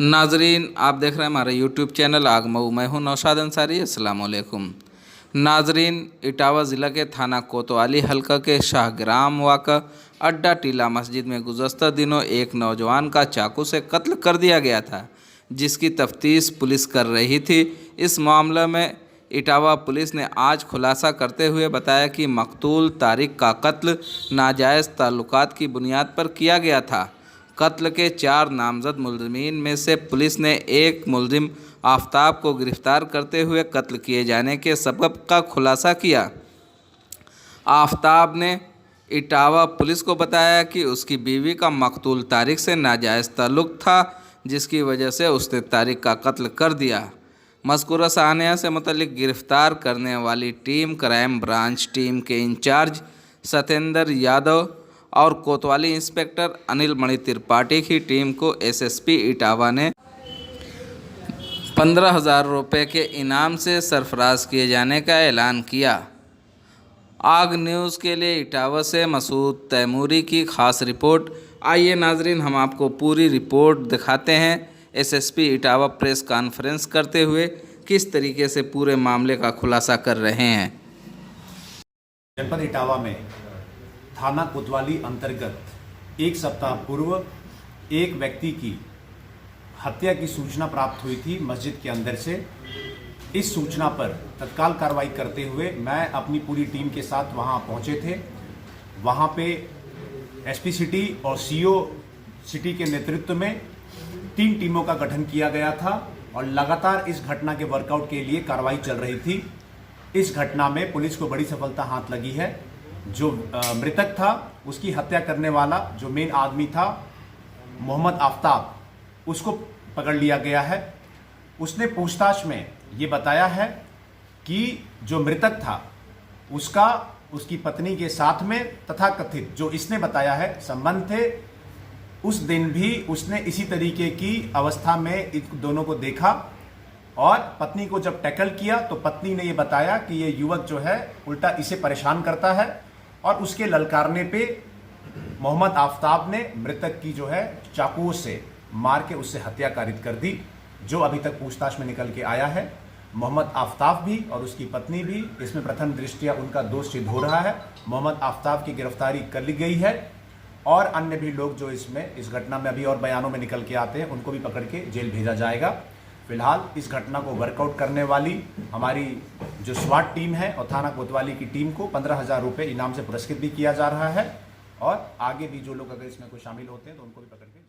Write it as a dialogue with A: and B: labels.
A: नाजरीन, आप देख रहे हैं हमारे यूट्यूब चैनल आगमऊ। मैं हूं नौशाद अंसारी। अस्सलाम वालेकुम नाजरीन, इटावा ज़िला के थाना कोतवाली हल्का के शाहग्राम वाक़ा अड्डा टीला मस्जिद में गुज़श्ता दिनों एक नौजवान का चाकू से कत्ल कर दिया गया था, जिसकी तफ्तीश पुलिस कर रही थी। इस मामले में इटावा पुलिस ने आज खुलासा करते हुए बताया कि मकतूल तारिक का कत्ल नाजायज़ ताल्लुकात की बुनियाद पर किया गया था। कत्ल के 4 नामजद मुलज़िमीन में से पुलिस ने एक मुलज़िम आफ्ताब को गिरफ्तार करते हुए कत्ल किए जाने के सबब का खुलासा किया। आफ्ताब ने इटावा पुलिस को बताया कि उसकी बीवी का मकतूल तारिक से नाजायज़ ताल्लुक़ था, जिसकी वजह से उसने तारिक का कत्ल कर दिया। मज़कूरा सानिया से मुतल्लिक़ गिरफ़्तार करने वाली टीम क्राइम ब्रांच टीम के इंचार्ज सत्येंद्र यादव और कोतवाली इंस्पेक्टर अनिल मणि त्रिपाठी की टीम को एसएसपी इटावा ने 15,000 रुपये के इनाम से सरफराज किए जाने का ऐलान किया। आग न्यूज़ के लिए इटावा से मसूद तैमूरी की ख़ास रिपोर्ट। आइए नाजरीन, हम आपको पूरी रिपोर्ट दिखाते हैं। एसएसपी इटावा प्रेस कॉन्फ्रेंस करते हुए किस तरीके से पूरे मामले का खुलासा कर रहे हैं।
B: जनपद इटावा में थाना कोतवाली अंतर्गत एक सप्ताह पूर्व एक व्यक्ति की हत्या की सूचना प्राप्त हुई थी मस्जिद के अंदर से। इस सूचना पर तत्काल कार्रवाई करते हुए मैं अपनी पूरी टीम के साथ वहां पहुंचे थे। वहां पे एसपी सिटी और सीओ सिटी के नेतृत्व में 3 टीमों का गठन किया गया था और लगातार इस घटना के वर्कआउट के लिए कार्रवाई चल रही थी। इस घटना में पुलिस को बड़ी सफलता हाथ लगी है। जो मृतक था उसकी हत्या करने वाला जो मेन आदमी था मोहम्मद आफ्ताब, उसको पकड़ लिया गया है। उसने पूछताछ में ये बताया है कि जो मृतक था उसका उसकी पत्नी के साथ में तथाकथित जो इसने बताया है संबंध थे। उस दिन भी उसने इसी तरीके की अवस्था में इन दोनों को देखा और पत्नी को जब टैकल किया तो पत्नी ने ये बताया कि ये युवक जो है उल्टा इसे परेशान करता है और उसके ललकारने पे मोहम्मद आफ्ताब ने मृतक की जो है चाकुओं से मार के उससे हत्या कारित कर दी। जो अभी तक पूछताछ में निकल के आया है, मोहम्मद आफ्ताब भी और उसकी पत्नी भी इसमें प्रथम दृष्टया उनका दोष सिद्ध हो रहा है। मोहम्मद आफ्ताब की गिरफ्तारी कर ली गई है और अन्य भी लोग जो इस घटना में अभी और बयानों में निकल के आते हैं उनको भी पकड़ के जेल भेजा जाएगा। फिलहाल इस घटना को वर्कआउट करने वाली हमारी जो स्वाट टीम है और थाना कोतवाली की टीम को 15,000 रुपये इनाम से पुरस्कृत भी किया जा रहा है और आगे भी जो लोग अगर इसमें कोई शामिल होते हैं तो उनको भी पकड़ के